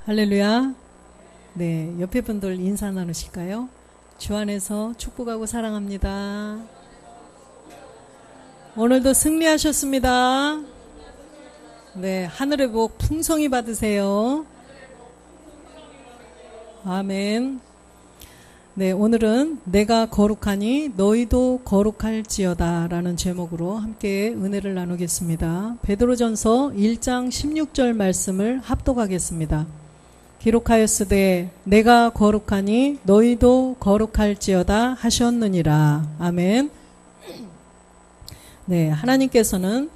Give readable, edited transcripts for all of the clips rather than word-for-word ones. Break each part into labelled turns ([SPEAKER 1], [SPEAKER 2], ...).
[SPEAKER 1] 할렐루야. 네, 옆에 분들 인사 나누실까요? 주 안에서 축복하고 사랑합니다. 오늘도 승리하셨습니다. 네, 하늘의 복 풍성히 받으세요. 아멘. 네, 오늘은 내가 거룩하니 너희도 거룩할지어다 라는 제목으로 함께 은혜를 나누겠습니다. 베드로전서 1장 16절 말씀을 합독하겠습니다. 기록하였으되 내가 거룩하니 너희도 거룩할지어다 하셨느니라. 아멘. 네, 하나님께서는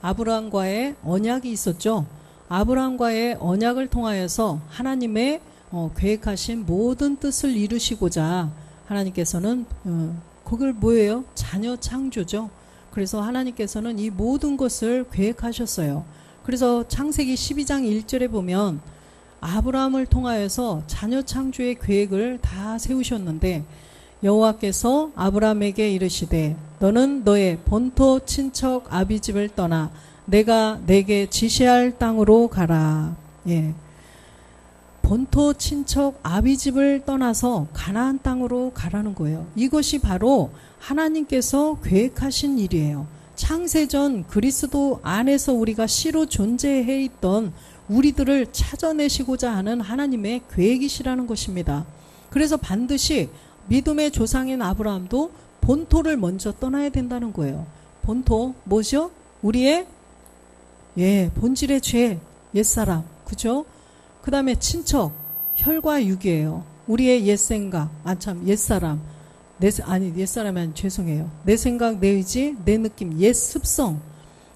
[SPEAKER 1] 아브라함과의 언약이 있었죠. 아브라함과의 언약을 통하여서 하나님의 계획하신 모든 뜻을 이루시고자 하나님께서는 그걸 뭐예요? 자녀 창조죠. 그래서 하나님께서는 이 모든 것을 계획하셨어요. 그래서 창세기 12장 1절에 보면 아브라함을 통하여서 자녀 창조의 계획을 다 세우셨는데 여호와께서 아브라함에게 이르시되 너는 너의 본토 친척 아비집을 떠나 내가 내게 지시할 땅으로 가라. 예. 본토 친척 아비집을 떠나서 가나안 땅으로 가라는 거예요. 이것이 바로 하나님께서 계획하신 일이에요. 창세전 그리스도 안에서 우리가 씨로 존재해 있던 우리들을 찾아내시고자 하는 하나님의 계획이시라는 것입니다. 그래서 반드시 믿음의 조상인 아브라함도 본토를 먼저 떠나야 된다는 거예요. 본토 뭐죠? 우리의 본질의 죄, 옛사람, 그죠? 그 다음에 친척, 혈과 육이에요. 우리의 옛생각, 옛사람, 옛사람이 아니 죄송해요. 내 생각, 내 의지, 내 느낌, 옛 습성.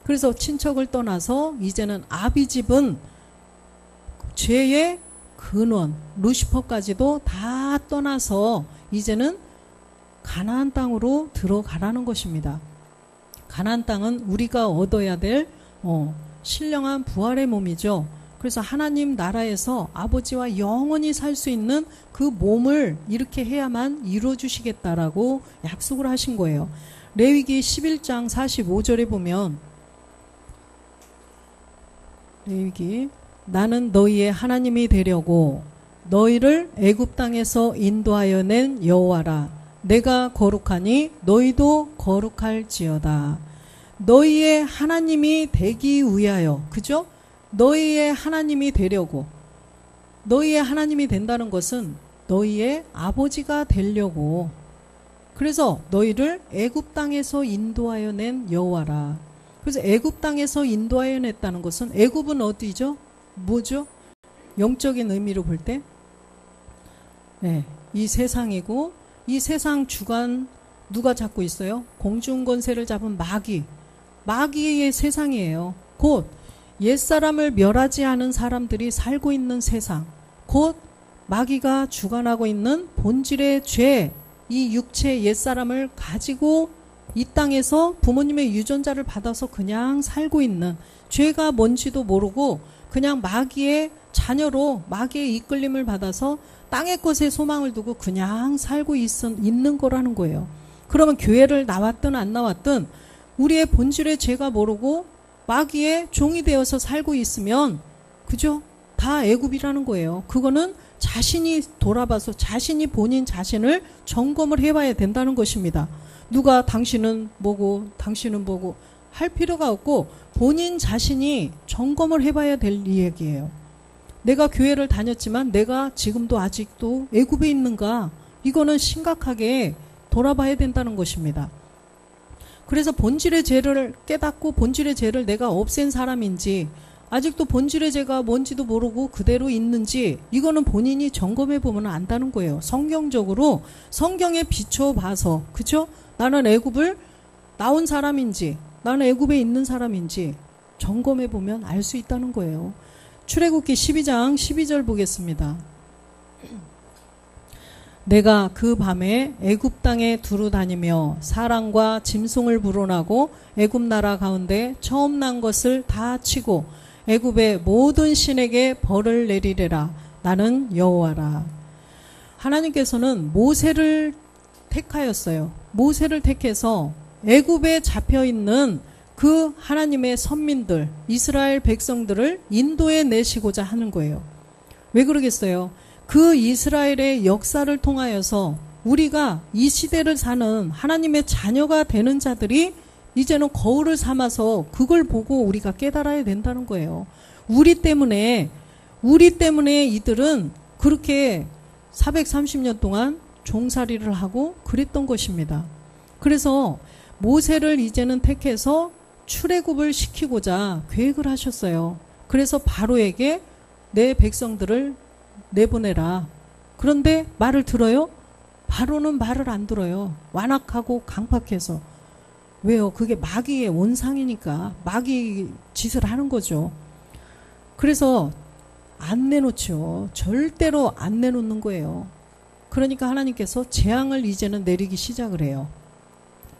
[SPEAKER 1] 그래서 친척을 떠나서 이제는 아비집은 죄의 근원, 루시퍼까지도 다 떠나서 이제는 가나안 땅으로 들어가라는 것입니다. 가나안 땅은 우리가 얻어야 될 신령한 부활의 몸이죠. 그래서 하나님 나라에서 아버지와 영원히 살 수 있는 그 몸을 이렇게 해야만 이루어주시겠다라고 약속을 하신 거예요. 레위기 11장 45절에 보면 레위기 나는 너희의 하나님이 되려고 너희를 애굽 땅에서 인도하여 낸 여호와라. 내가 거룩하니 너희도 거룩할지어다. 너희의 하나님이 되기 위하여, 그죠? 너희의 하나님이 되려고. 너희의 하나님이 된다는 것은 너희의 아버지가 되려고. 그래서 너희를 애굽 땅에서 인도하여 낸 여호와라. 그래서 애굽 땅에서 인도하여 냈다는 것은 애굽은 어디죠? 뭐죠? 영적인 의미로 볼 때 이 세상이고 이 세상 주관 누가 잡고 있어요? 공중권세를 잡은 마귀의 세상이에요. 곧 옛사람을 멸하지 않은 사람들이 살고 있는 세상, 곧 마귀가 주관하고 있는 본질의 죄, 이 육체 옛사람을 가지고 이 땅에서 부모님의 유전자를 받아서 그냥 살고 있는, 죄가 뭔지도 모르고 그냥 마귀의 자녀로 마귀의 이끌림을 받아서 땅의 것에 소망을 두고 그냥 살고 있는 거라는 거예요. 그러면 교회를 나왔든 안 나왔든 우리의 본질의 죄가 모르고 마귀의 종이 되어서 살고 있으면, 그죠? 다 애굽이라는 거예요. 그거는 자신이 돌아봐서 자신이 본인 자신을 점검을 해봐야 된다는 것입니다. 누가 당신은 뭐고 당신은 뭐고 할 필요가 없고 본인 자신이 점검을 해봐야 될 이야기예요. 내가 교회를 다녔지만 내가 지금도 아직도 애굽에 있는가? 이거는 심각하게 돌아봐야 된다는 것입니다. 그래서 본질의 죄를 깨닫고 본질의 죄를 내가 없앤 사람인지 아직도 본질의 죄가 뭔지도 모르고 그대로 있는지 이거는 본인이 점검해 보면 안다는 거예요. 성경적으로 성경에 비춰봐서, 그죠? 나는 애굽을 나온 사람인지 나는 애굽에 있는 사람인지 점검해 보면 알 수 있다는 거예요. 출애굽기 12장 12절 보겠습니다. 내가 그 밤에 애굽 땅에 두루 다니며 사람과 짐승을 불어나고 애굽 나라 가운데 처음 난 것을 다 치고 애굽의 모든 신에게 벌을 내리리라. 나는 여호와라. 하나님께서는 모세를 택하였어요. 모세를 택해서 애굽에 잡혀있는 그 하나님의 선민들, 이스라엘 백성들을 인도해 내시고자 하는 거예요. 왜 그러겠어요? 그 이스라엘의 역사를 통하여서 우리가 이 시대를 사는 하나님의 자녀가 되는 자들이 이제는 거울을 삼아서 그걸 보고 우리가 깨달아야 된다는 거예요. 우리 때문에 이들은 그렇게 430년 동안 종살이를 하고 그랬던 것입니다. 그래서 모세를 이제는 택해서 출애굽을 시키고자 계획을 하셨어요. 그래서 바로에게 내 백성들을 내보내라. 그런데 말을 들어요? 바로는 말을 안 들어요. 완악하고 강팍해서. 왜요? 그게 마귀의 원상이니까 마귀 짓을 하는 거죠. 그래서 안 내놓죠. 절대로 안 내놓는 거예요. 그러니까 하나님께서 재앙을 이제는 내리기 시작을 해요.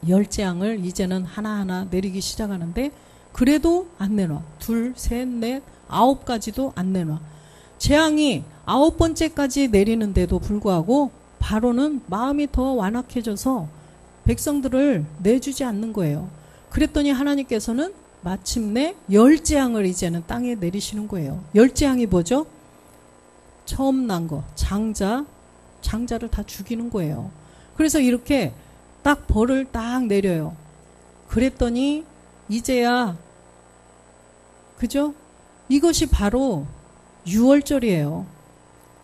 [SPEAKER 1] 10재앙을 이제는 하나하나 내리기 시작하는데 그래도 안 내놔. 2, 3, 4, 9까지도 안 내놔. 재앙이 9번째까지 내리는데도 불구하고 바로는 마음이 더 완악해져서 백성들을 내주지 않는 거예요. 그랬더니 하나님께서는 마침내 10재앙을 이제는 땅에 내리시는 거예요. 10재앙이 뭐죠? 처음 난 거, 장자를 다 죽이는 거예요. 그래서 이렇게 딱 벌을 딱 내려요. 그랬더니 이제야, 그죠? 이것이 바로 6월절이에요.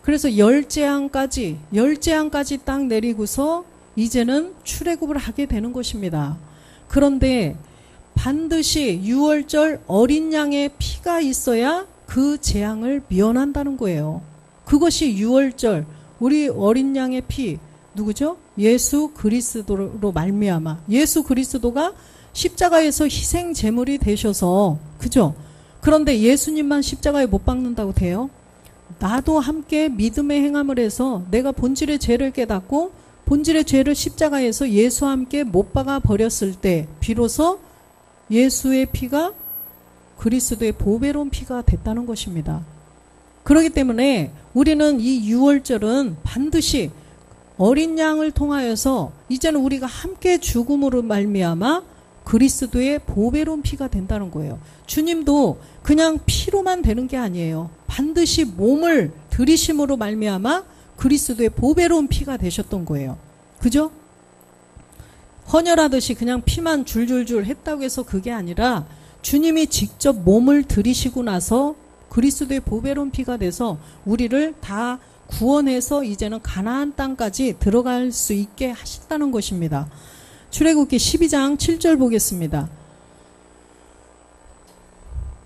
[SPEAKER 1] 그래서 10재앙까지 딱 내리고서 이제는 출애굽을 하게 되는 것입니다. 그런데 반드시 6월절 어린 양의 피가 있어야 그 재앙을 면한다는 거예요. 그것이 6월절 우리 어린 양의 피 누구죠? 예수 그리스도로 말미암아 예수 그리스도가 십자가에서 희생 제물이 되셔서 그죠? 그런데 예수님만 십자가에 못 박는다고 돼요? 나도 함께 믿음의 행함을 해서 내가 본질의 죄를 깨닫고 본질의 죄를 십자가에서 예수와 함께 못 박아 버렸을 때 비로소 예수의 피가 그리스도의 보배로운 피가 됐다는 것입니다. 그렇기 때문에 우리는 이 6월절은 반드시 어린 양을 통하여서 이제는 우리가 함께 죽음으로 말미암아 그리스도의 보배로운 피가 된다는 거예요. 주님도 그냥 피로만 되는 게 아니에요. 반드시 몸을 들이심으로 말미암아 그리스도의 보배로운 피가 되셨던 거예요. 그죠? 헌혈하듯이 그냥 피만 줄줄줄 했다고 해서 그게 아니라 주님이 직접 몸을 들이시고 나서 그리스도의 보배로운 피가 돼서 우리를 다 구원해서 이제는 가나안 땅까지 들어갈 수 있게 하셨다는 것입니다. 출애굽기 12장 7절 보겠습니다.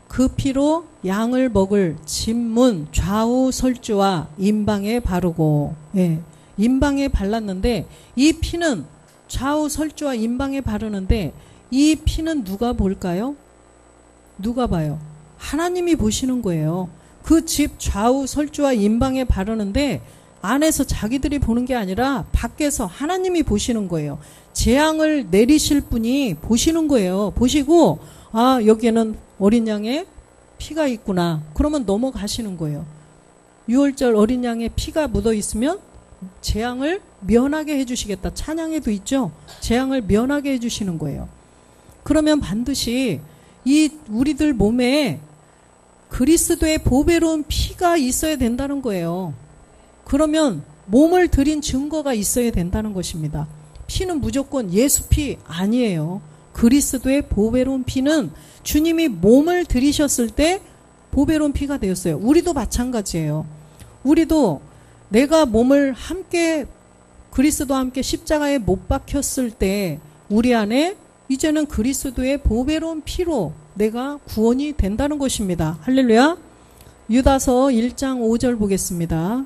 [SPEAKER 1] 그 피로 양을 먹을 진문 좌우 설주와 임방에 바르고 임방에 발랐는데 이 피는 좌우 설주와 임방에 바르는데 이 피는 누가 볼까요? 누가 봐요? 하나님이 보시는 거예요. 그 집 좌우 설주와 임방에 바르는데 안에서 자기들이 보는 게 아니라 밖에서 하나님이 보시는 거예요. 재앙을 내리실 분이 보시는 거예요. 보시고 아 여기에는 어린 양의 피가 있구나. 그러면 넘어가시는 거예요. 6월절 어린 양의 피가 묻어 있으면 재앙을 면하게 해주시겠다. 찬양에도 있죠. 재앙을 면하게 해주시는 거예요. 그러면 반드시 이 우리들 몸에 그리스도의 보배로운 피가 있어야 된다는 거예요. 그러면 몸을 들인 증거가 있어야 된다는 것입니다. 피는 무조건 예수 피 아니에요. 그리스도의 보배로운 피는 주님이 몸을 들이셨을 때 보배로운 피가 되었어요. 우리도 마찬가지예요. 우리도 내가 몸을 함께 그리스도와 함께 십자가에 못 박혔을 때 우리 안에 이제는 그리스도의 보배로운 피로 내가 구원이 된다는 것입니다. 할렐루야. 유다서 1장 5절 보겠습니다.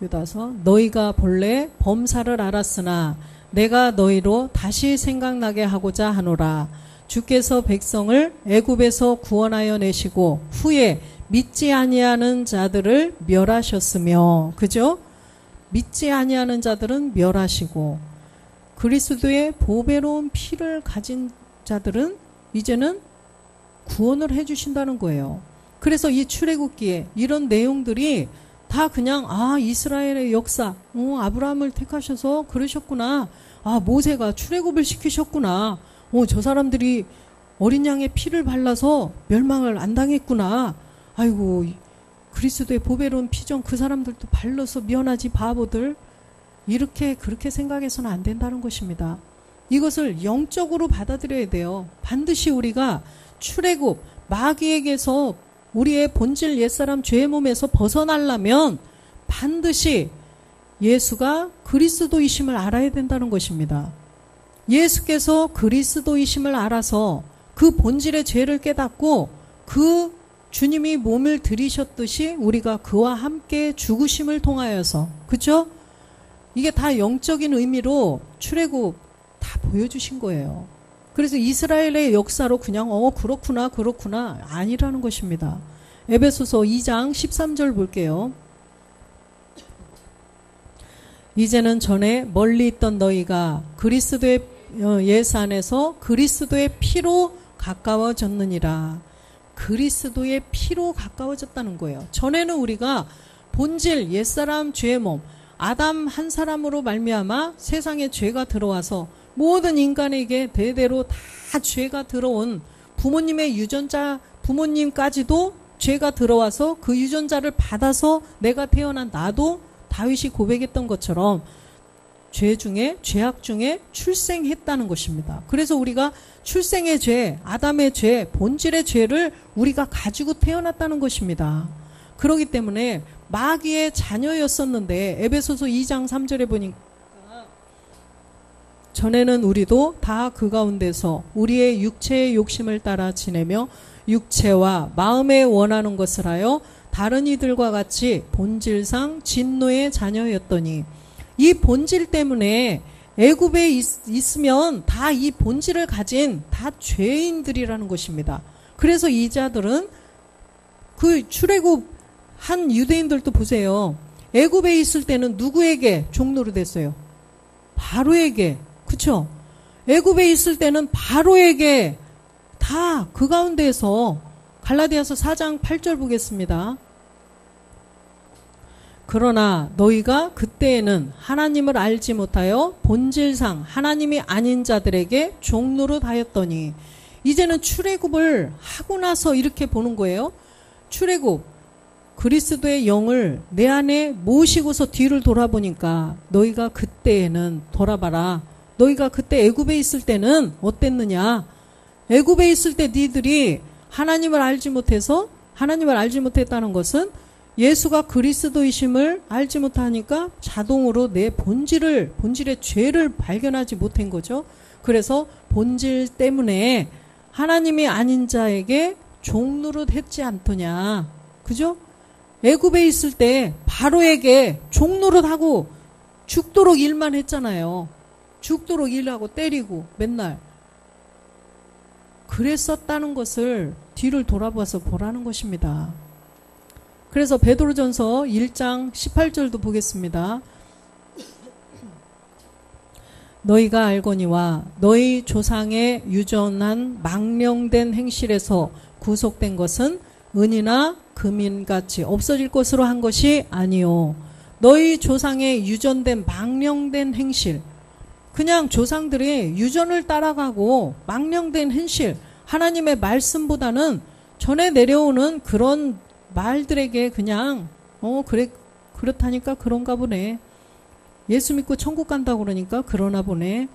[SPEAKER 1] 유다서 너희가 본래 범사를 알았으나 내가 너희로 다시 생각나게 하고자 하노라. 주께서 백성을 애굽에서 구원하여 내시고 후에 믿지 아니하는 자들을 멸하셨으며 그죠? 믿지 아니하는 자들은 멸하시고 그리스도의 보배로운 피를 가진 자들은 이제는 구원을 해주신다는 거예요. 그래서 이 출애굽기에 이런 내용들이 다 그냥 이스라엘의 역사, 아브라함을 택하셔서 그러셨구나. 모세가 출애굽을 시키셨구나. 저 사람들이 어린 양의 피를 발라서 멸망을 안 당했구나. 아이고, 그리스도의 보배로운 피정 그 사람들도 발라서 미안하지 바보들. 그렇게 생각해서는 안 된다는 것입니다. 이것을 영적으로 받아들여야 돼요. 반드시 우리가 출애굽, 마귀에게서 우리의 본질 옛사람 죄의 몸에서 벗어나려면 반드시 예수가 그리스도이심을 알아야 된다는 것입니다. 예수께서 그리스도이심을 알아서 그 본질의 죄를 깨닫고 그 주님이 몸을 들이셨듯이 우리가 그와 함께 죽으심을 통하여서, 그렇죠? 이게 다 영적인 의미로 출애굽 다 보여주신 거예요. 그래서 이스라엘의 역사로 그냥 그렇구나 아니라는 것입니다. 에베소서 2장 13절 볼게요. 이제는 전에 멀리 있던 너희가 그리스도의 예수 안에서 그리스도의 피로 가까워졌느니라. 그리스도의 피로 가까워졌다는 거예요. 전에는 우리가 본질 옛사람 죄의 몸 아담 한 사람으로 말미암아 세상에 죄가 들어와서 모든 인간에게 대대로 다 죄가 들어온 부모님의 유전자 부모님까지도 죄가 들어와서 그 유전자를 받아서 내가 태어난 나도 다윗이 고백했던 것처럼 죄악 중에 출생했다는 것입니다. 그래서 우리가 출생의 죄, 아담의 죄, 본질의 죄를 우리가 가지고 태어났다는 것입니다. 그렇기 때문에 마귀의 자녀였었는데 에베소서 2장 3절에 보니까 전에는 우리도 다 그 가운데서 우리의 육체의 욕심을 따라 지내며 육체와 마음에 원하는 것을 하여 다른 이들과 같이 본질상 진노의 자녀였더니 이 본질 때문에 애굽에 있으면 다 이 본질을 가진 다 죄인들이라는 것입니다. 그래서 이 자들은 그 출애굽 한 유대인들도 보세요. 애굽에 있을 때는 누구에게 종노릇 했어요? 바로에게. 그쵸? 애굽에 있을 때는 바로에게 다 그 가운데에서 갈라디아서 4장 8절 보겠습니다. 그러나 너희가 그때에는 하나님을 알지 못하여 본질상 하나님이 아닌 자들에게 종노릇하였더니 이제는 출애굽을 하고 나서 이렇게 보는 거예요. 출애굽 그리스도의 영을 내 안에 모시고서 뒤를 돌아보니까 너희가 그때에는 돌아봐라. 너희가 그때 애굽에 있을 때는 어땠느냐? 애굽에 있을 때 니들이 하나님을 알지 못해서 하나님을 알지 못했다는 것은 예수가 그리스도이심을 알지 못하니까 자동으로 내 본질의 죄를 발견하지 못한 거죠. 그래서 본질 때문에 하나님이 아닌 자에게 종노릇 했지 않더냐. 그죠? 애굽에 있을 때 바로에게 종노릇하고 죽도록 일만 했잖아요. 죽도록 일하고 때리고 맨날. 그랬었다는 것을 뒤를 돌아봐서 보라는 것입니다. 그래서 베드로전서 1장 18절도 보겠습니다. 너희가 알거니와 너희 조상의 유전한 망령된 행실에서 구속된 것은 은이나 금인같이 없어질 것으로 한 것이 아니요. 너희 조상의 유전된 망령된 행실, 그냥 조상들의 유전을 따라가고 망령된 행실, 하나님의 말씀보다는 전에 내려오는 그런 말들에게 그냥 그렇다니까 그런가 보네. 예수 믿고 천국 간다고 그러니까 그러나 보네.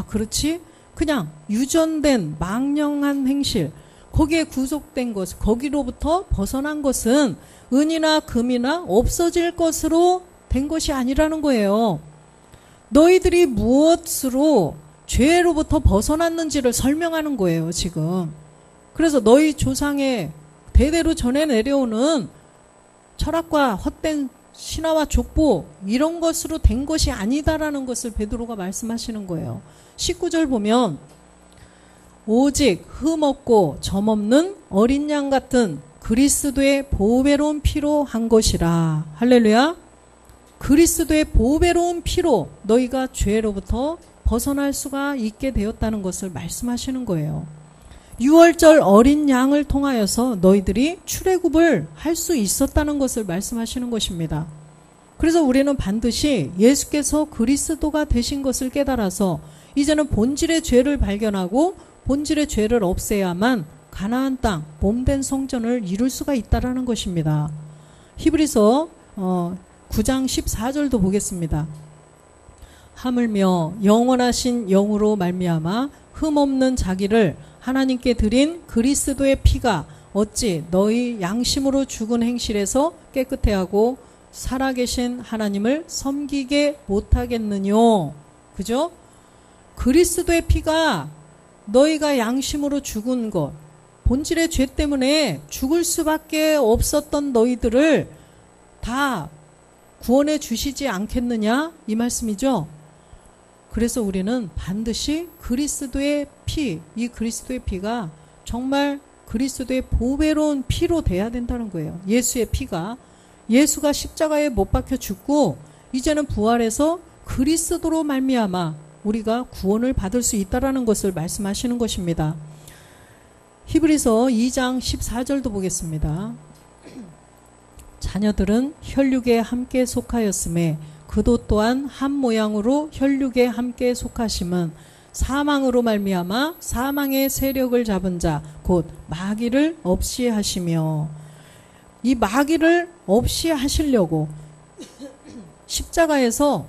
[SPEAKER 1] 그렇지? 그냥 유전된 망령한 행실, 거기에 구속된 것, 거기로부터 벗어난 것은 은이나 금이나 없어질 것으로 된 것이 아니라는 거예요. 너희들이 무엇으로 죄로부터 벗어났는지를 설명하는 거예요, 지금. 그래서 너희 조상의 대대로 전해 내려오는 철학과 헛된 신화와 족보 이런 것으로 된 것이 아니다라는 것을 베드로가 말씀하시는 거예요. 19절 보면 오직 흠없고 점없는 어린 양 같은 그리스도의 보배로운 피로 한 것이라. 할렐루야. 그리스도의 보배로운 피로 너희가 죄로부터 벗어날 수가 있게 되었다는 것을 말씀하시는 거예요. 유월절 어린 양을 통하여서 너희들이 출애굽을 할 수 있었다는 것을 말씀하시는 것입니다. 그래서 우리는 반드시 예수께서 그리스도가 되신 것을 깨달아서 이제는 본질의 죄를 발견하고 본질의 죄를 없애야만 가나안 땅 몸된 성전을 이룰 수가 있다라는 것입니다. 히브리서 9장 14절도 보겠습니다. 하물며 영원하신 영으로 말미암아 흠없는 자기를 하나님께 드린 그리스도의 피가 어찌 너희 양심으로 죽은 행실에서 깨끗해 하고 살아계신 하나님을 섬기게 못하겠느뇨. 그죠? 그리스도의 피가 너희가 양심으로 죽은 것, 본질의 죄 때문에 죽을 수밖에 없었던 너희들을 다 구원해 주시지 않겠느냐? 이 말씀이죠. 그래서 우리는 반드시 그리스도의 피, 이 그리스도의 피가 정말 그리스도의 보배로운 피로 돼야 된다는 거예요. 예수의 피가. 예수가 십자가에 못 박혀 죽고 이제는 부활해서 그리스도로 말미암아 우리가 구원을 받을 수 있다라는 것을 말씀하시는 것입니다. 히브리서 2장 14절도 보겠습니다. 자녀들은 혈육에 함께 속하였음에 그도 또한 한 모양으로 혈육에 함께 속하심은 사망으로 말미암아 사망의 세력을 잡은 자 곧 마귀를 없이 하시며, 이 마귀를 없이 하시려고 십자가에서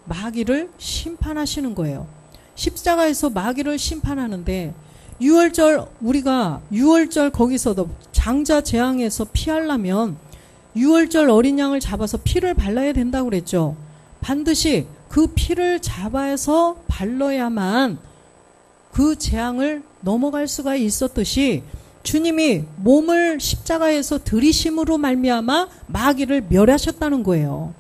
[SPEAKER 1] 마귀를 심판하시는 거예요. 십자가에서 마귀를 심판하는데 우리가 유월절 거기서도 장자 재앙에서 피하려면 유월절 어린 양을 잡아서 피를 발라야 된다고 그랬죠. 반드시 그 피를 잡아서 발라야만 그 재앙을 넘어갈 수가 있었듯이 주님이 몸을 십자가에서 들이심으로 말미암아 마귀를 멸하셨다는 거예요.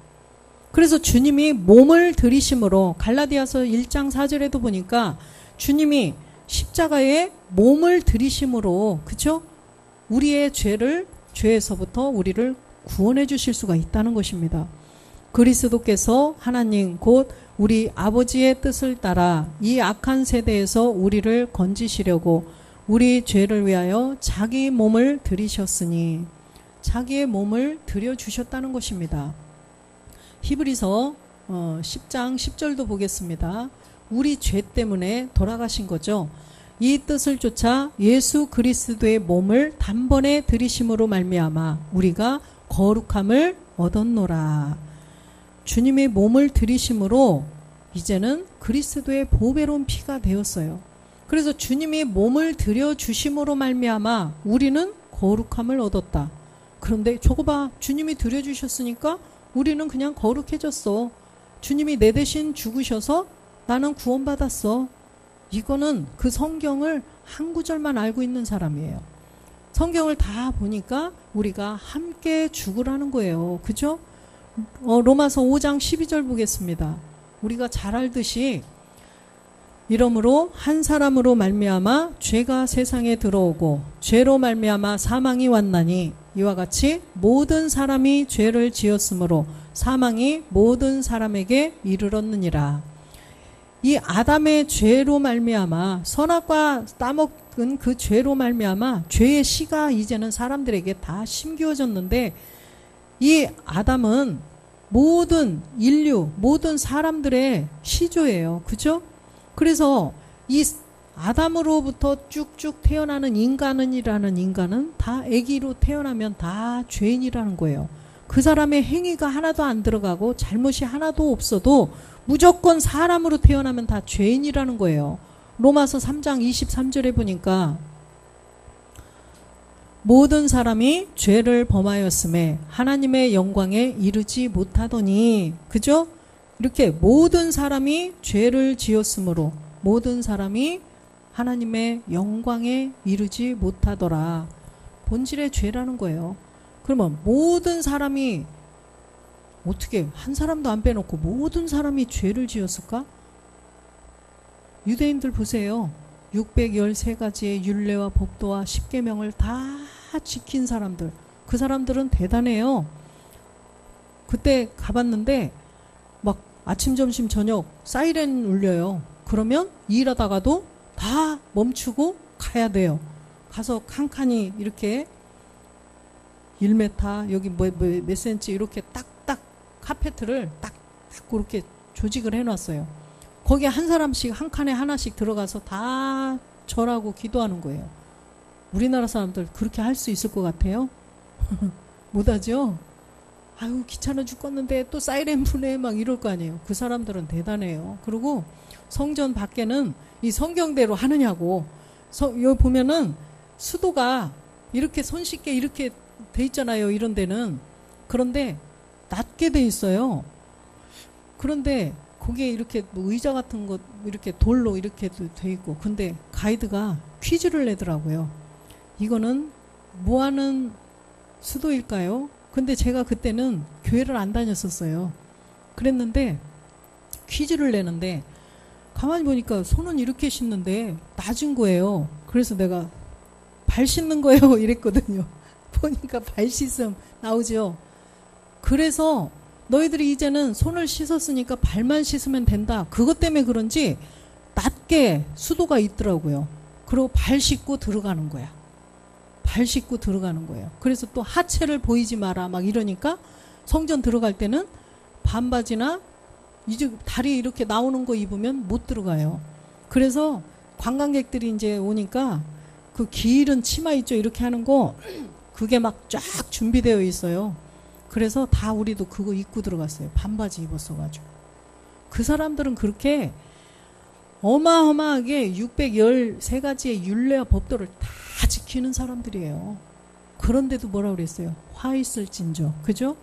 [SPEAKER 1] 그래서 주님이 몸을 들이심으로 갈라디아서 1장 4절에도 보니까 주님이 십자가에 몸을 들이심으로, 그쵸? 우리의 죄에서부터 우리를 구원해 주실 수가 있다는 것입니다. 그리스도께서 하나님 곧 우리 아버지의 뜻을 따라 이 악한 세대에서 우리를 건지시려고 우리 죄를 위하여 자기 몸을 들이셨으니, 자기의 몸을 들여주셨다는 것입니다. 히브리서 10장 10절도 보겠습니다. 우리 죄 때문에 돌아가신 거죠. 이 뜻을 쫓아 예수 그리스도의 몸을 단번에 들이심으로 말미암아 우리가 거룩함을 얻었노라. 주님의 몸을 들이심으로 이제는 그리스도의 보배로운 피가 되었어요. 그래서 주님이 몸을 들여주심으로 말미암아 우리는 거룩함을 얻었다. 그런데 저거 봐, 주님이 들여주셨으니까 우리는 그냥 거룩해졌어. 주님이 내 대신 죽으셔서 나는 구원받았어. 이거는 그 성경을 한 구절만 알고 있는 사람이에요. 성경을 다 보니까 우리가 함께 죽으라는 거예요. 그죠? 로마서 5장 12절 보겠습니다. 우리가 잘 알듯이 이러므로 한 사람으로 말미암아 죄가 세상에 들어오고 죄로 말미암아 사망이 왔나니 이와 같이 모든 사람이 죄를 지었으므로 사망이 모든 사람에게 이르렀느니라. 이 아담의 죄로 말미암아 선악과 따먹은 그 죄로 말미암아 죄의 씨가 이제는 사람들에게 다 심겨졌는데, 이 아담은 모든 인류, 모든 사람들의 시조예요. 그죠? 그래서 이 아담으로부터 쭉쭉 태어나는 인간은 다 아기로 태어나면 다 죄인이라는 거예요. 그 사람의 행위가 하나도 안 들어가고 잘못이 하나도 없어도 무조건 사람으로 태어나면 다 죄인이라는 거예요. 로마서 3장 23절에 보니까 모든 사람이 죄를 범하였음에 하나님의 영광에 이르지 못하더니, 그죠? 이렇게 모든 사람이 죄를 지었으므로 모든 사람이 하나님의 영광에 이르지 못하더라. 본질의 죄라는 거예요. 그러면 모든 사람이 어떻게 한 사람도 안 빼놓고 모든 사람이 죄를 지었을까? 유대인들 보세요. 613가지의 율례와 법도와 십계명을 다 지킨 사람들, 그 사람들은 대단해요. 그때 가봤는데 막 아침 점심 저녁 사이렌 울려요. 그러면 일하다가도 다 멈추고 가야 돼요. 가서 칸칸이 이렇게 1m 여기 몇 센치 이렇게 딱딱 카페트를 딱 그렇게 조직을 해놨어요. 거기에 한 사람씩 한 칸에 하나씩 들어가서 다 절하고 기도하는 거예요. 우리나라 사람들 그렇게 할 수 있을 것 같아요? 못하죠? 아유 귀찮아 죽겠는데 또 사이렌 부네 막 이럴 거 아니에요. 그 사람들은 대단해요. 그리고 성전 밖에는 이 성경대로 하느냐고. 여기 보면은 수도가 이렇게 손쉽게 이렇게 돼 있잖아요. 이런 데는. 그런데 낮게 돼 있어요. 그런데 거기에 이렇게 뭐 의자 같은 것 이렇게 돌로 이렇게 돼 있고. 근데 가이드가 퀴즈를 내더라고요. 이거는 뭐 하는 수도일까요? 근데 제가 그때는 교회를 안 다녔었어요. 그랬는데 퀴즈를 내는데 가만히 보니까 손은 이렇게 씻는데 낮은 거예요. 그래서 내가 발 씻는 거예요 이랬거든요. 보니까 발 씻음 나오죠. 그래서 너희들이 이제는 손을 씻었으니까 발만 씻으면 된다. 그것 때문에 그런지 낮게 수도가 있더라고요. 그리고 발 씻고 들어가는 거야. 발 씻고 들어가는 거예요. 그래서 또 하체를 보이지 마라 막 이러니까 성전 들어갈 때는 반바지나 이제 다리 이렇게 나오는 거 입으면 못 들어가요. 그래서 관광객들이 이제 오니까 그 길은 치마 있죠. 이렇게 하는 거 그게 막 쫙 준비되어 있어요. 그래서 다 우리도 그거 입고 들어갔어요. 반바지 입었어가지고. 그 사람들은 그렇게 어마어마하게 613가지의 율례와 법도를 다 지키는 사람들이에요. 그런데도 뭐라 그랬어요? 화 있을진저. 그죠?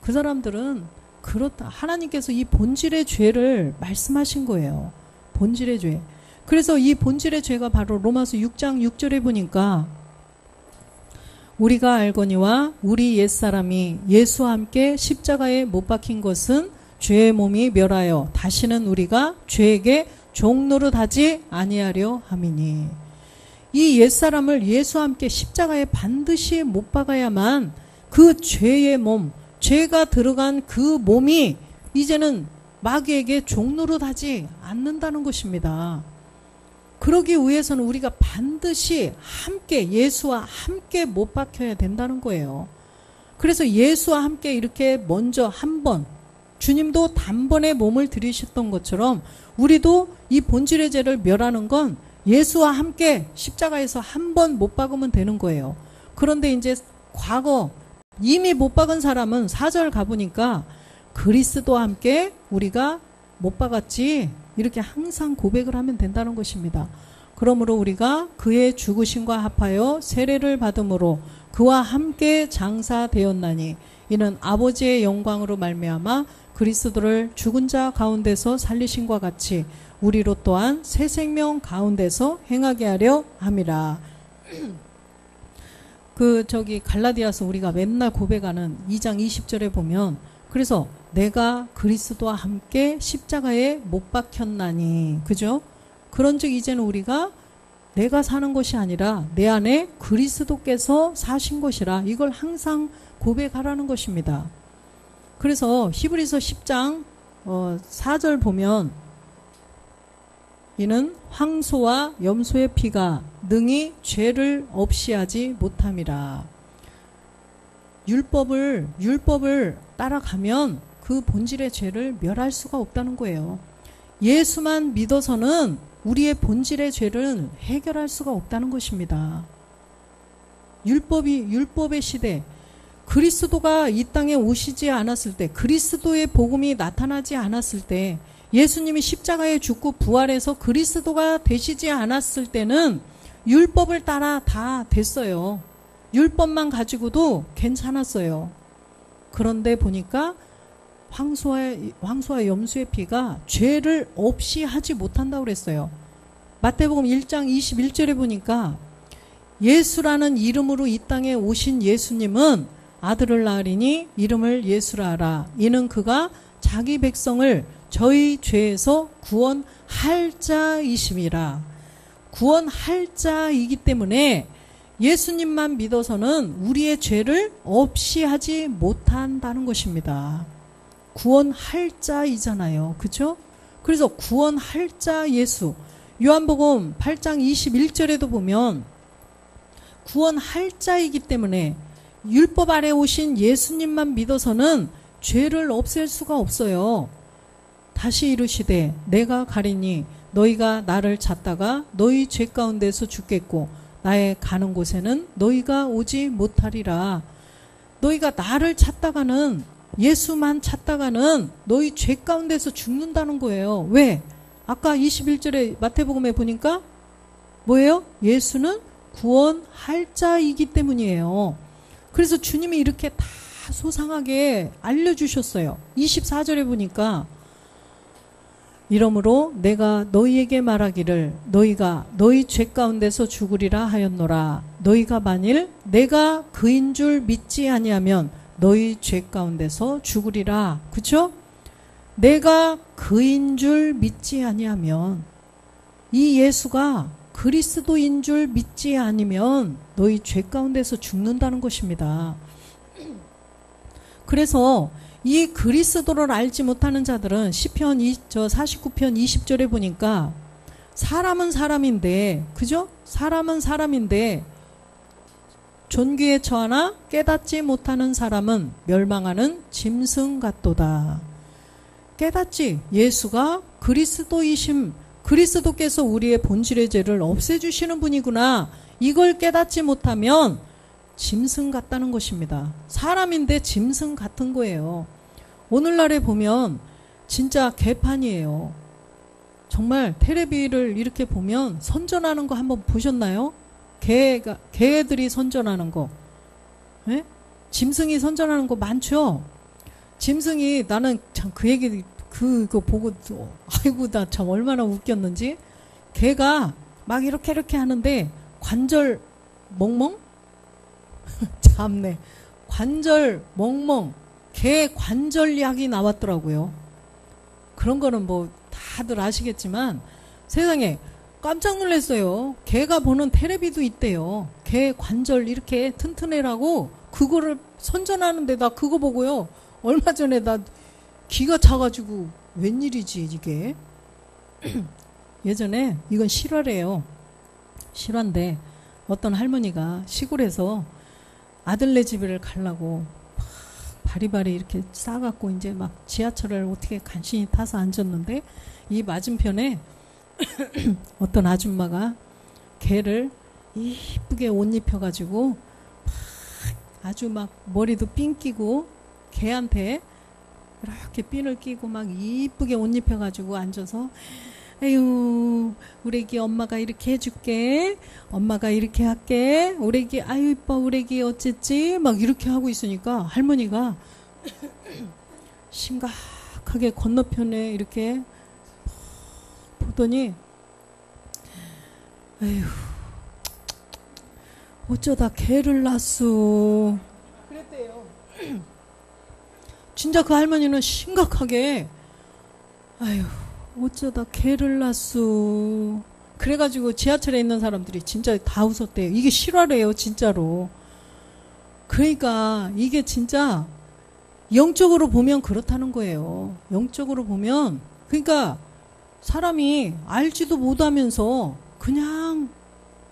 [SPEAKER 1] 그 사람들은 그렇다. 하나님께서 이 본질의 죄를 말씀하신 거예요. 본질의 죄. 그래서 이 본질의 죄가 바로 로마서 6장 6절에 보니까 우리가 알거니와 우리 옛사람이 예수와 함께 십자가에 못 박힌 것은 죄의 몸이 멸하여 다시는 우리가 죄에게 종노릇하지 아니하려 함이니. 이 옛사람을 예수와 함께 십자가에 반드시 못 박아야만 그 죄의 몸, 죄가 들어간 그 몸이 이제는 마귀에게 종노릇하지 않는다는 것입니다. 그러기 위해서는 우리가 반드시 함께 예수와 함께 못 박혀야 된다는 거예요. 그래서 예수와 함께 이렇게 먼저 한 번, 주님도 단번에 몸을 들이셨던 것처럼 우리도 이 본질의 죄를 멸하는 건 예수와 함께 십자가에서 한 번 못 박으면 되는 거예요. 그런데 이제 과거 이미 못 박은 사람은 4절 가보니까 그리스도와 함께 우리가 못 박았지 이렇게 항상 고백을 하면 된다는 것입니다. 그러므로 우리가 그의 죽으심과 합하여 세례를 받음으로 그와 함께 장사되었나니 이는 아버지의 영광으로 말미암아 그리스도를 죽은 자 가운데서 살리신과 같이 우리로 또한 새 생명 가운데서 행하게 하려 함이라. 갈라디아서 우리가 맨날 고백하는 2장 20절에 보면 그래서 내가 그리스도와 함께 십자가에 못 박혔나니. 그죠? 그런즉 이제는 우리가 내가 사는 것이 아니라 내 안에 그리스도께서 사신 것이라. 이걸 항상 고백하라는 것입니다. 그래서 히브리서 10장 4절 보면 이는 황소와 염소의 피가 능히 죄를 없이 하지 못함이라. 율법을 따라가면 그 본질의 죄를 멸할 수가 없다는 거예요. 예수만 믿어서는 우리의 본질의 죄를 해결할 수가 없다는 것입니다. 율법의 시대, 그리스도가 이 땅에 오시지 않았을 때, 그리스도의 복음이 나타나지 않았을 때, 예수님이 십자가에 죽고 부활해서 그리스도가 되시지 않았을 때는 율법을 따라 다 됐어요. 율법만 가지고도 괜찮았어요. 그런데 보니까 황소와 염소의 피가 죄를 없이 하지 못한다고 그랬어요. 마태복음 1장 21절에 보니까 예수라는 이름으로 이 땅에 오신 예수님은 아들을 낳으리니 이름을 예수라 하라. 이는 그가 자기 백성을 저희 죄에서 구원할 자이심이라. 구원할 자이기 때문에 예수님만 믿어서는 우리의 죄를 없이 하지 못한다는 것입니다. 구원할 자이잖아요. 그죠? 그래서 구원할 자 예수. 요한복음 8장 21절에도 보면 구원할 자이기 때문에 율법 아래 오신 예수님만 믿어서는 죄를 없앨 수가 없어요. 다시 이르시되 내가 가리니 너희가 나를 찾다가 너희 죄 가운데서 죽겠고 나의 가는 곳에는 너희가 오지 못하리라. 너희가 나를 찾다가는, 예수만 찾다가는 너희 죄 가운데서 죽는다는 거예요. 왜? 아까 21절에 마태복음에 보니까 뭐예요? 예수는 구원할 자이기 때문이에요. 그래서 주님이 이렇게 다 소상하게 알려주셨어요. 24절에 보니까 이러므로 내가 너희에게 말하기를 너희가 너희 죄 가운데서 죽으리라 하였노라. 너희가 만일 내가 그인 줄 믿지 아니하면 너희 죄 가운데서 죽으리라. 그쵸? 내가 그인 줄 믿지 아니하면, 이 예수가 그리스도인 줄 믿지 않으면 너희 죄 가운데서 죽는다는 것입니다. 그래서 이 그리스도를 알지 못하는 자들은 시편 49편 20절에 보니까 사람은 사람인데, 그죠? 사람은 사람인데 존귀에 처하나 깨닫지 못하는 사람은 멸망하는 짐승 같도다. 깨닫지, 예수가 그리스도이심, 그리스도께서 우리의 본질의 죄를 없애주시는 분이구나, 이걸 깨닫지 못하면 짐승 같다는 것입니다. 사람인데 짐승 같은 거예요. 오늘날에 보면 진짜 개판이에요. 정말 텔레비를 이렇게 보면 선전하는 거 한번 보셨나요? 개들이 선전하는 거. 예? 짐승이 선전하는 거 많죠? 짐승이, 나는 참 그 얘기, 그거 보고, 아이고, 나 참 얼마나 웃겼는지. 개가 막 이렇게 하는데 관절 멍멍? 참네. 관절 멍멍. 개 관절약이 나왔더라고요. 그런 거는 뭐 다들 아시겠지만 세상에 깜짝 놀랐어요. 개가 보는 텔레비도 있대요. 개 관절 이렇게 튼튼해라고 그거를 선전하는데 나 그거 보고요. 얼마 전에 나 기가 차가지고 웬일이지 이게. 예전에 이건 실화래요. 실화인데 어떤 할머니가 시골에서 아들네 집을 가려고 바리바리 이렇게 싸갖고 이제 막 지하철을 어떻게 간신히 타서 앉았는데 이 맞은편에 어떤 아줌마가 개를 이쁘게 옷 입혀가지고 아주 막 머리도 핀 끼고 개한테 이렇게 핀을 끼고 막 이쁘게 옷 입혀가지고 앉아서 아유 우리 애기 엄마가 이렇게 해줄게, 엄마가 이렇게 할게, 우리 애기 아유 이뻐 우리 애기 어쨌지 막 이렇게 하고 있으니까 할머니가 심각하게 건너편에 이렇게 보더니 아유 어쩌다 개를 낳았어 그랬대요. 진짜 그 할머니는 심각하게 아유 어쩌다 개를 낳았어 그래가지고 지하철에 있는 사람들이 진짜 다 웃었대요. 이게 실화래요 진짜로. 그러니까 이게 진짜 영적으로 보면 그렇다는 거예요. 영적으로 보면 그러니까 사람이 알지도 못하면서 그냥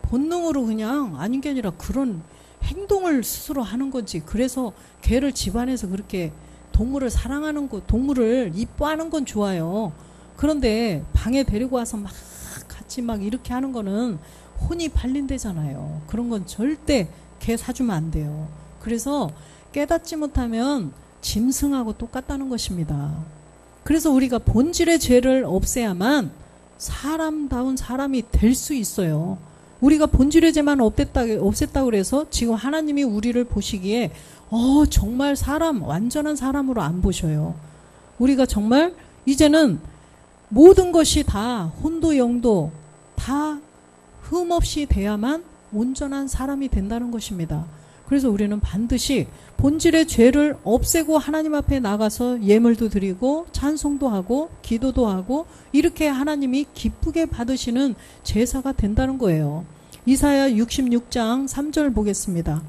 [SPEAKER 1] 본능으로 그냥 아닌 게 아니라 그런 행동을 스스로 하는 거지. 그래서 개를 집안에서 그렇게 동물을 사랑하는 거, 동물을 이뻐하는 건 좋아요. 그런데 방에 데리고 와서 막 같이 막 이렇게 하는 거는 혼이 발린대잖아요. 그런 건 절대 개 사주면 안 돼요. 그래서 깨닫지 못하면 짐승하고 똑같다는 것입니다. 그래서 우리가 본질의 죄를 없애야만 사람다운 사람이 될 수 있어요. 우리가 본질의 죄만 없앴다고 그래서 지금 하나님이 우리를 보시기에 정말 완전한 사람으로 안 보셔요. 우리가 정말 이제는 모든 것이 다 혼도 영도 다 흠없이 돼야만 온전한 사람이 된다는 것입니다. 그래서 우리는 반드시 본질의 죄를 없애고 하나님 앞에 나가서 예물도 드리고 찬송도 하고 기도도 하고 이렇게 하나님이 기쁘게 받으시는 제사가 된다는 거예요. 이사야 66장 3절 보겠습니다.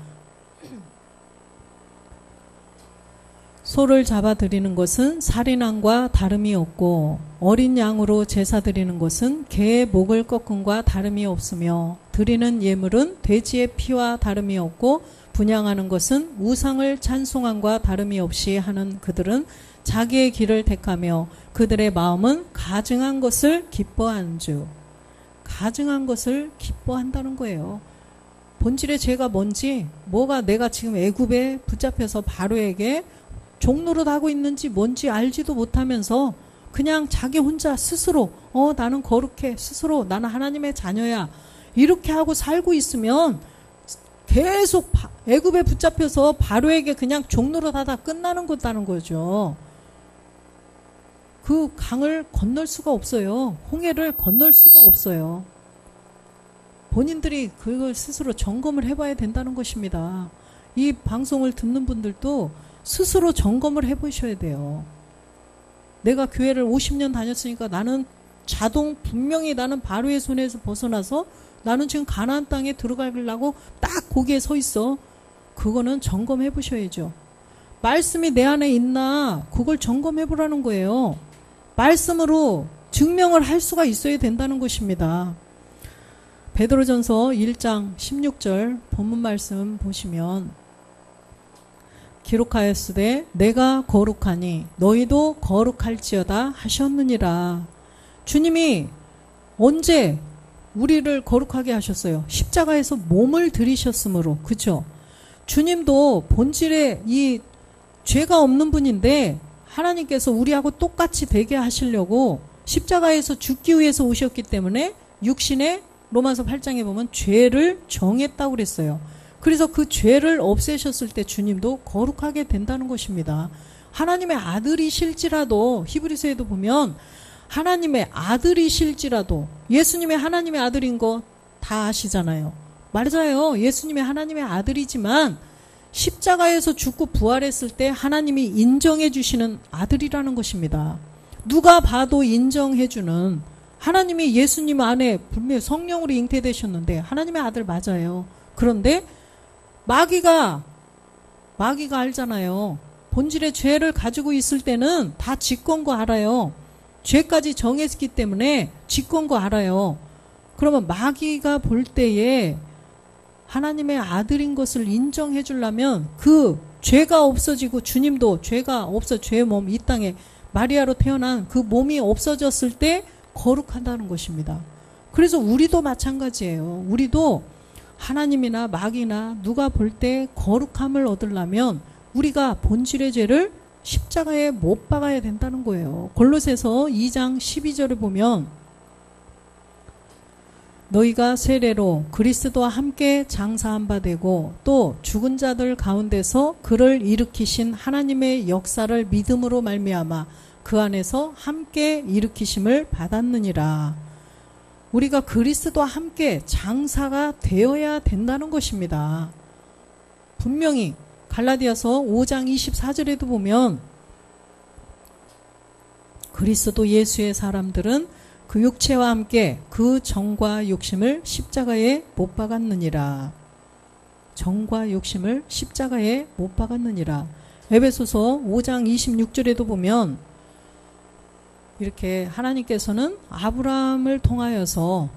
[SPEAKER 1] 소를 잡아 드리는 것은 살인함과 다름이 없고 어린 양으로 제사 드리는 것은 개의 목을 꺾음과 다름이 없으며 드리는 예물은 돼지의 피와 다름이 없고 분향하는 것은 우상을 찬송함과 다름이 없이 하는 그들은 자기의 길을 택하며 그들의 마음은 가증한 것을 기뻐한 주. 가증한 것을 기뻐한다는 거예요. 본질의 죄가 뭔지, 뭐가 내가 지금 애굽에 붙잡혀서 바로에게 종노릇 하고 있는지 뭔지 알지도 못하면서 그냥 자기 혼자 스스로 나는 거룩해, 스스로 나는 하나님의 자녀야, 이렇게 하고 살고 있으면 계속 애굽에 붙잡혀서 바로에게 그냥 종노릇 하다 끝나는 거다는 거죠. 그 강을 건널 수가 없어요. 홍해를 건널 수가 없어요. 본인들이 그걸 스스로 점검을 해봐야 된다는 것입니다. 이 방송을 듣는 분들도 스스로 점검을 해보셔야 돼요. 내가 교회를 50년 다녔으니까 나는 분명히 나는 바로의 손에서 벗어나서 나는 지금 가나안 땅에 들어가려고 딱 거기에 서 있어. 그거는 점검해 보셔야죠. 말씀이 내 안에 있나 그걸 점검해 보라는 거예요. 말씀으로 증명을 할 수가 있어야 된다는 것입니다. 베드로전서 1장 16절 본문 말씀 보시면 기록하였으되 내가 거룩하니 너희도 거룩할지어다 하셨느니라. 주님이 언제 우리를 거룩하게 하셨어요? 십자가에서 몸을 들이셨으므로. 그죠? 주님도 본질에 이 죄가 없는 분인데 하나님께서 우리하고 똑같이 되게 하시려고 십자가에서 죽기 위해서 오셨기 때문에 육신에 로마서 8장에 보면 죄를 정했다고 그랬어요. 그래서 그 죄를 없애셨을 때 주님도 거룩하게 된다는 것입니다. 하나님의 아들이실지라도 히브리서에도 보면 하나님의 아들이실지라도 예수님의 하나님의 아들인 거 다 아시잖아요. 맞아요. 예수님의 하나님의 아들이지만 십자가에서 죽고 부활했을 때 하나님이 인정해 주시는 아들이라는 것입니다. 누가 봐도 인정해 주는 하나님이 예수님 안에 분명히 성령으로 잉태되셨는데 하나님의 아들 맞아요. 그런데 마귀가 알잖아요. 본질의 죄를 가지고 있을 때는 다 짓건 거 알아요. 죄까지 정했기 때문에 짓건 거 알아요. 그러면 마귀가 볼 때에 하나님의 아들인 것을 인정해 주려면 그 죄가 없어지고 주님도 죄가 없어 죄의 몸 이 땅에 마리아로 태어난 그 몸이 없어졌을 때 거룩하다는 것입니다. 그래서 우리도 마찬가지예요. 우리도 하나님이나 마귀나 누가 볼 때 거룩함을 얻으려면 우리가 본질의 죄를 십자가에 못 박아야 된다는 거예요. 골로새서 2장 12절에 보면 너희가 세례로 그리스도와 함께 장사한 바 되고 또 죽은 자들 가운데서 그를 일으키신 하나님의 역사를 믿음으로 말미암아 그 안에서 함께 일으키심을 받았느니라. 우리가 그리스도와 함께 장사가 되어야 된다는 것입니다. 분명히 갈라디아서 5장 24절에도 보면 그리스도 예수의 사람들은 그 육체와 함께 그 정과 욕심을 십자가에 못 박았느니라. 정과 욕심을 십자가에 못 박았느니라. 에베소서 5장 26절에도 보면 이렇게 하나님께서는 아브라함을 통하여서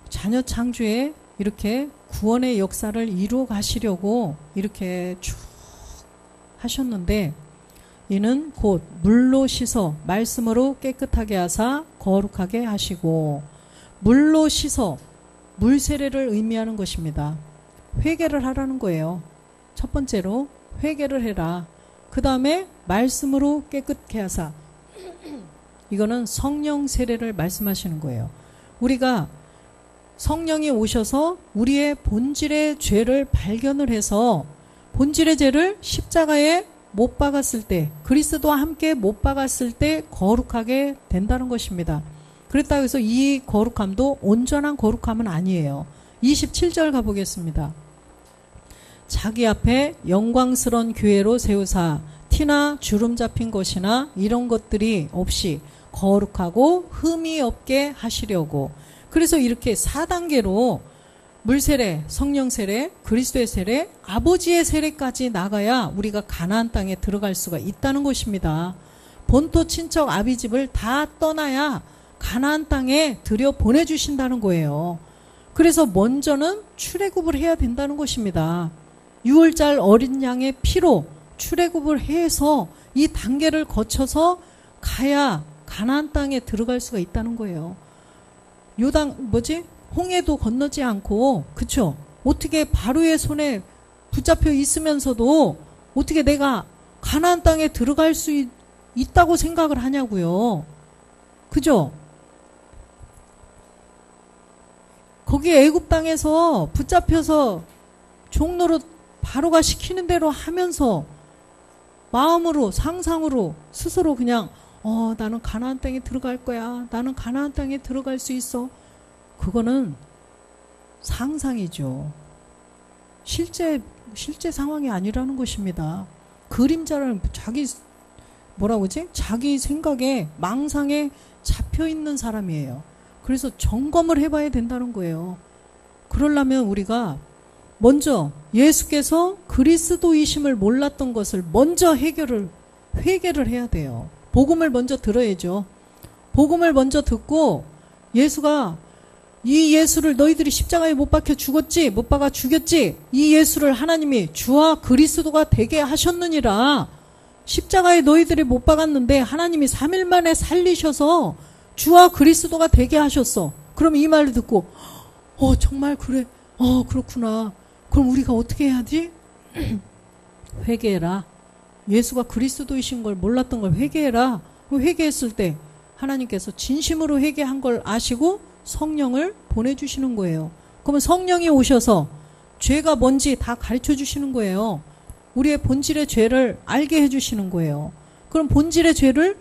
[SPEAKER 1] 자녀 창조에 이렇게 구원의 역사를 이루어 가시려고 이렇게 쭉 하셨는데 이는 곧 물로 씻어 말씀으로 깨끗하게 하사 거룩하게 하시고 물로 씻어 물 세례를 의미하는 것입니다. 회개를 하라는 거예요. 첫 번째로 회개를 해라. 그 다음에 말씀으로 깨끗게 하사 이거는 성령 세례를 말씀하시는 거예요. 우리가 성령이 오셔서 우리의 본질의 죄를 발견을 해서 본질의 죄를 십자가에 못 박았을 때 그리스도와 함께 못 박았을 때 거룩하게 된다는 것입니다. 그렇다고 해서 이 거룩함도 온전한 거룩함은 아니에요. 27절 가보겠습니다. 자기 앞에 영광스러운 교회로 세우사 티나 주름 잡힌 것이나 이런 것들이 없이 거룩하고 흠이 없게 하시려고. 그래서 이렇게 4단계로 물세례, 성령 세례, 그리스도의 세례, 아버지의 세례까지 나가야 우리가 가나안 땅에 들어갈 수가 있다는 것입니다. 본토 친척 아비집을 다 떠나야 가나안 땅에 들여 보내주신다는 거예요. 그래서 먼저는 출애굽을 해야 된다는 것입니다. 6월절 어린 양의 피로 출애굽을 해서 이 단계를 거쳐서 가야 가나안 땅에 들어갈 수가 있다는 거예요. 홍해도 건너지 않고, 그쵸? 어떻게 바로의 손에 붙잡혀 있으면서도 어떻게 내가 가나안 땅에 들어갈 수 있다고 생각을 하냐고요. 그죠? 거기 애굽 땅에서 붙잡혀서 종로로 바로가 시키는 대로 하면서 마음으로 상상으로 스스로 그냥 나는 가나안 땅에 들어갈 거야. 나는 가나안 땅에 들어갈 수 있어. 그거는 상상이죠. 실제 상황이 아니라는 것입니다. 그림자를 자기 생각에 망상에 잡혀 있는 사람이에요. 그래서 점검을 해봐야 된다는 거예요. 그러려면 우리가 먼저 예수께서 그리스도이심을 몰랐던 것을 먼저 회개를 해야 돼요. 복음을 먼저 들어야죠. 복음을 먼저 듣고 예수가 이 예수를 너희들이 십자가에 못 박혀 죽었지, 못 박아 죽였지, 이 예수를 하나님이 주와 그리스도가 되게 하셨느니라. 십자가에 너희들이 못 박았는데 하나님이 3일 만에 살리셔서 주와 그리스도가 되게 하셨어. 그럼 이 말을 듣고 정말 그래. 그렇구나. 그럼 우리가 어떻게 해야지? 회개해라. 예수가 그리스도이신 걸 몰랐던 걸 회개해라. 회개했을 때 하나님께서 진심으로 회개한 걸 아시고 성령을 보내주시는 거예요. 그러면 성령이 오셔서 죄가 뭔지 다 가르쳐 주시는 거예요. 우리의 본질의 죄를 알게 해주시는 거예요. 그럼 본질의 죄를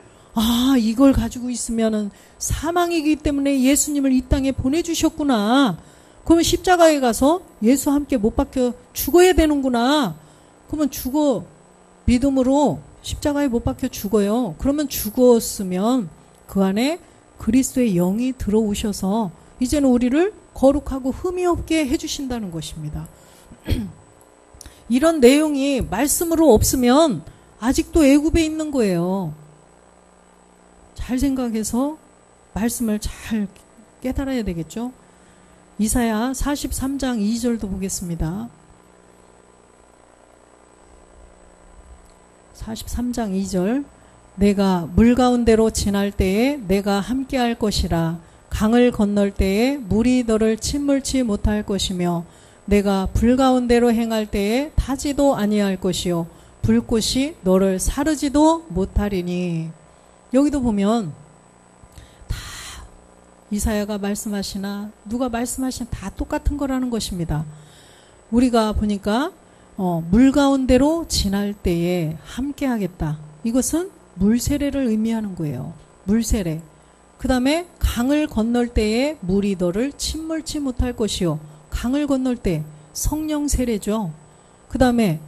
[SPEAKER 1] 이걸 가지고 있으면은 사망이기 때문에 예수님을 이 땅에 보내주셨구나. 그러면 십자가에 가서 예수와 함께 못 박혀 죽어야 되는구나. 그러면 믿음으로 십자가에 못 박혀 죽어요. 그러면 죽었으면 그 안에 그리스도의 영이 들어오셔서 이제는 우리를 거룩하고 흠이 없게 해주신다는 것입니다. 이런 내용이 말씀으로 없으면 아직도 애굽에 있는 거예요. 잘 생각해서 말씀을 잘 깨달아야 되겠죠. 이사야 43장 2절도 보겠습니다. 43장 2절 내가 물 가운데로 지날 때에 내가 함께할 것이라. 강을 건널 때에 물이 너를 침몰치 못할 것이며 내가 불 가운데로 행할 때에 타지도 아니할 것이요 불꽃이 너를 사르지도 못하리니. 여기도 보면 다 이사야가 말씀하시나 누가 말씀하시나 다 똑같은 거라는 것입니다. 우리가 보니까 물 가운데로 지날 때에 함께 하겠다. 이것은 물세례를 의미하는 거예요. 물세례. 그 다음에 강을 건널 때에 물이 너를 침몰치 못할 것이요. 강을 건널 때 성령 세례죠. 그 다음에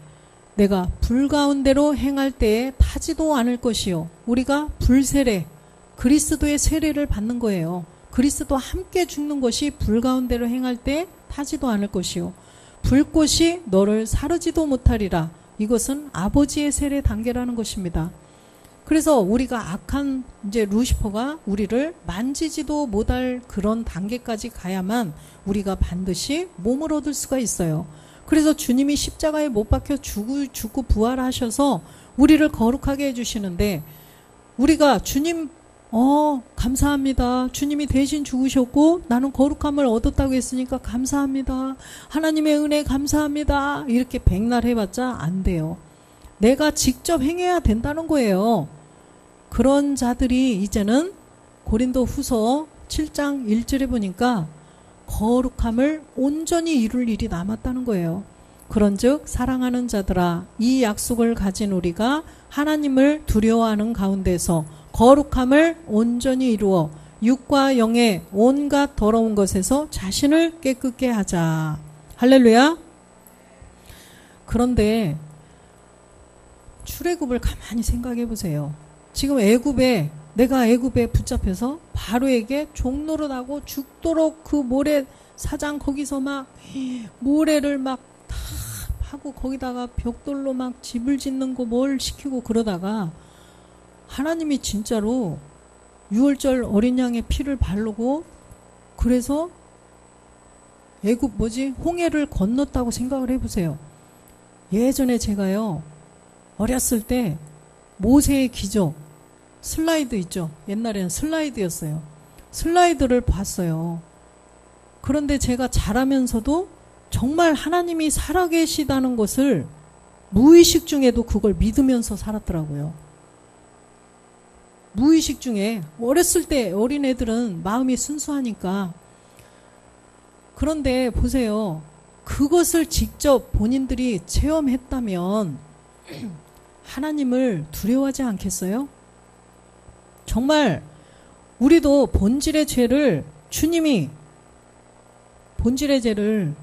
[SPEAKER 1] 내가 불 가운데로 행할 때에 타지도 않을 것이요. 우리가 불세례, 그리스도의 세례를 받는 거예요. 그리스도와 함께 죽는 것이 불 가운데로 행할 때 타지도 않을 것이요. 불꽃이 너를 사르지도 못하리라. 이것은 아버지의 세례 단계라는 것입니다. 그래서 우리가 악한 루시퍼가 우리를 만지지도 못할 그런 단계까지 가야만 우리가 반드시 몸을 얻을 수가 있어요. 그래서 주님이 십자가에 못 박혀 죽고 부활하셔서 우리를 거룩하게 해주시는데 우리가 주님 감사합니다. 주님이 대신 죽으셨고 나는 거룩함을 얻었다고 했으니까 감사합니다. 하나님의 은혜 감사합니다. 이렇게 백날 해봤자 안 돼요. 내가 직접 행해야 된다는 거예요. 그런 자들이 이제는 고린도 후서 7장 1절에 보니까 거룩함을 온전히 이룰 일이 남았다는 거예요. 그런즉 사랑하는 자들아 이 약속을 가진 우리가 하나님을 두려워하는 가운데서 거룩함을 온전히 이루어 육과 영의 온갖 더러운 것에서 자신을 깨끗게 하자. 할렐루야. 그런데 출애굽을 가만히 생각해 보세요. 지금 내가 애굽에 붙잡혀서 바로에게 종노릇하고 죽도록 그 모래 사장 거기서 막 모래를 막 다 하고 거기다가 벽돌로 막 집을 짓는 거 뭘 시키고 그러다가 하나님이 진짜로 유월절 어린 양의 피를 바르고 그래서 애굽 홍해를 건넜다고 생각을 해보세요. 예전에 제가요 어렸을 때 모세의 기적 슬라이드 있죠. 옛날에는 슬라이드였어요. 슬라이드를 봤어요. 그런데 제가 자라면서도 정말 하나님이 살아계시다는 것을 무의식 중에도 그걸 믿으면서 살았더라고요. 무의식 중에 어렸을 때 어린애들은 마음이 순수하니까. 그런데 보세요. 그것을 직접 본인들이 체험했다면 하나님을 두려워하지 않겠어요? 정말 우리도 본질의 죄를 주님이 본질의 죄를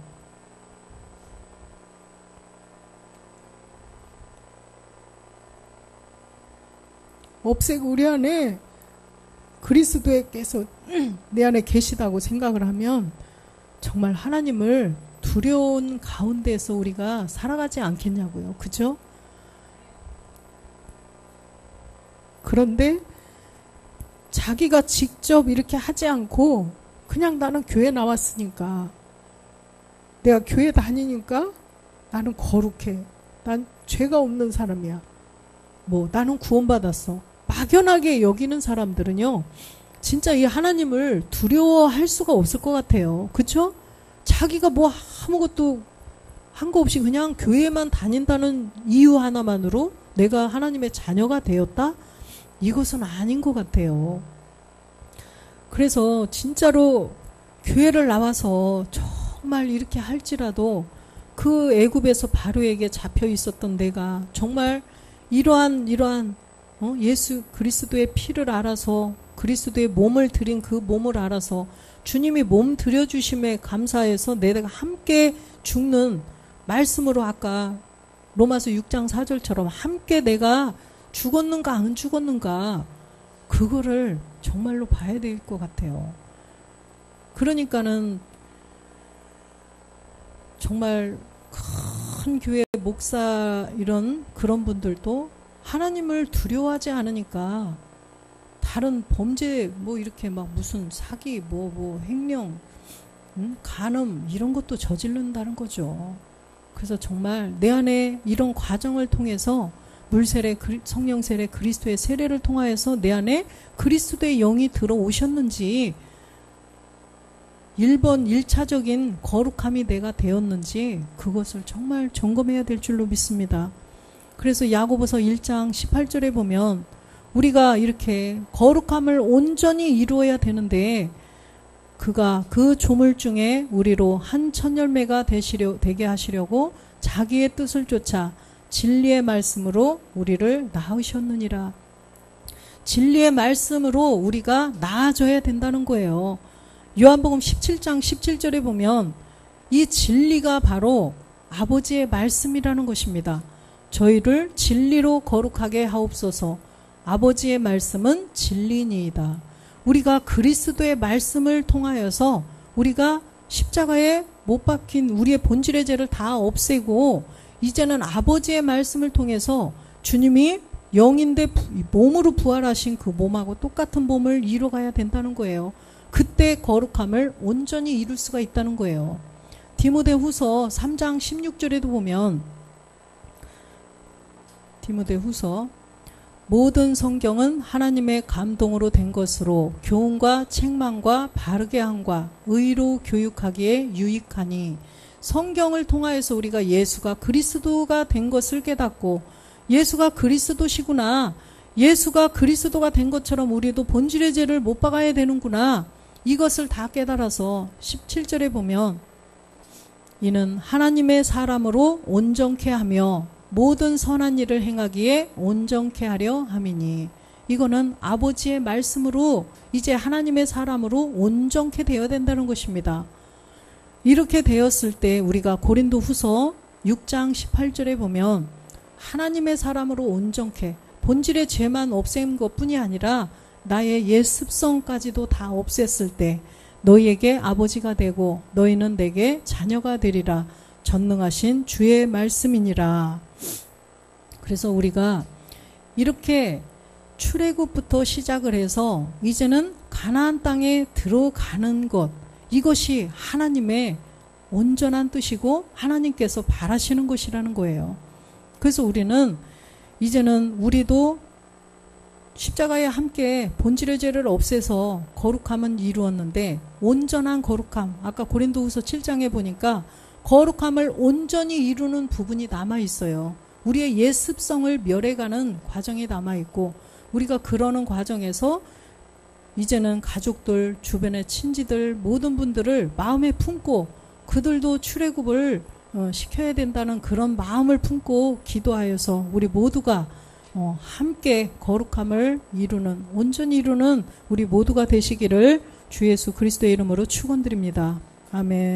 [SPEAKER 1] 없애고 우리 안에 그리스도께서 내 안에 계시다고 생각을 하면 정말 하나님을 두려운 가운데서 우리가 살아가지 않겠냐고요. 그죠? 그런데 자기가 직접 이렇게 하지 않고 그냥 나는 교회 나왔으니까 내가 교회 다니니까 나는 거룩해. 난 죄가 없는 사람이야. 나는 구원받았어. 막연하게 여기는 사람들은요. 진짜 이 하나님을 두려워할 수가 없을 것 같아요. 그쵸? 자기가 아무것도 한 거 없이 그냥 교회만 다닌다는 이유 하나만으로 내가 하나님의 자녀가 되었다? 이것은 아닌 것 같아요. 그래서 진짜로 교회를 나와서 정말 이렇게 할지라도 그 애굽에서 바로에게 잡혀 있었던 내가 정말 이러한 예수 그리스도의 피를 알아서 그리스도의 몸을 드린 그 몸을 알아서 주님이 몸 들여주심에 감사해서 내가 함께 죽는 말씀으로 아까 로마서 6장 4절처럼 함께 내가 죽었는가 안 죽었는가 그거를 정말로 봐야 될 것 같아요. 그러니까는 정말 큰 교회 목사 이런 그런 분들도 하나님을 두려워하지 않으니까 다른 범죄 이렇게 막 무슨 사기 횡령 간음 이런 것도 저지른다는 거죠. 그래서 정말 내 안에 이런 과정을 통해서 물세례 성령 세례 그리스도의 세례를 통하여서 내 안에 그리스도의 영이 들어오셨는지 1차적인 거룩함이 내가 되었는지 그것을 정말 점검해야 될 줄로 믿습니다. 그래서 야고보서 1장 18절에 보면 우리가 이렇게 거룩함을 온전히 이루어야 되는데 그가 그 조물 중에 우리로 한 천열매가 되게 하시려고 자기의 뜻을 쫓아 진리의 말씀으로 우리를 낳으셨느니라. 진리의 말씀으로 우리가 나아져야 된다는 거예요. 요한복음 17장 17절에 보면 이 진리가 바로 아버지의 말씀이라는 것입니다. 저희를 진리로 거룩하게 하옵소서. 아버지의 말씀은 진리니이다. 우리가 그리스도의 말씀을 통하여서 우리가 십자가에 못 박힌 우리의 본질의 죄를 다 없애고 이제는 아버지의 말씀을 통해서 주님이 영인데 몸으로 부활하신 그 몸하고 똑같은 몸을 이루어가야 된다는 거예요. 그때 거룩함을 온전히 이룰 수가 있다는 거예요. 디모데후서 3장 16절에도 보면 디모데후서 모든 성경은 하나님의 감동으로 된 것으로 교훈과 책망과 바르게 함과 의로 교육하기에 유익하니 성경을 통하여서 우리가 예수가 그리스도가 된 것을 깨닫고 예수가 그리스도시구나. 예수가 그리스도가 된 것처럼 우리도 본질의 죄를 못 박아야 되는구나. 이것을 다 깨달아서 17절에 보면 이는 하나님의 사람으로 온전케 하며 모든 선한 일을 행하기에 온전케 하려 함이니 이거는 아버지의 말씀으로 이제 하나님의 사람으로 온전케 되어야 된다는 것입니다. 이렇게 되었을 때 우리가 고린도 후서 6장 18절에 보면 하나님의 사람으로 온전케 본질의 죄만 없앤 것뿐이 아니라 나의 옛 습성까지도 다 없앴을 때 너희에게 아버지가 되고 너희는 내게 자녀가 되리라. 전능하신 주의 말씀이니라. 그래서 우리가 이렇게 출애굽부터 시작을 해서 이제는 가나안 땅에 들어가는 것, 이것이 하나님의 온전한 뜻이고 하나님께서 바라시는 것이라는 거예요. 그래서 우리는 이제는 우리도 십자가에 함께 본질의 죄를 없애서 거룩함은 이루었는데 온전한 거룩함, 아까 고린도후서 7장에 보니까 거룩함을 온전히 이루는 부분이 남아있어요. 우리의 옛 습성을 멸해가는 과정이 남아있고 우리가 그러는 과정에서 이제는 가족들, 주변의 친지들 모든 분들을 마음에 품고 그들도 출애굽을 시켜야 된다는 그런 마음을 품고 기도하여서 우리 모두가 함께 거룩함을 이루는, 온전히 이루는 우리 모두가 되시기를 주 예수 그리스도의 이름으로 축원드립니다. 아멘.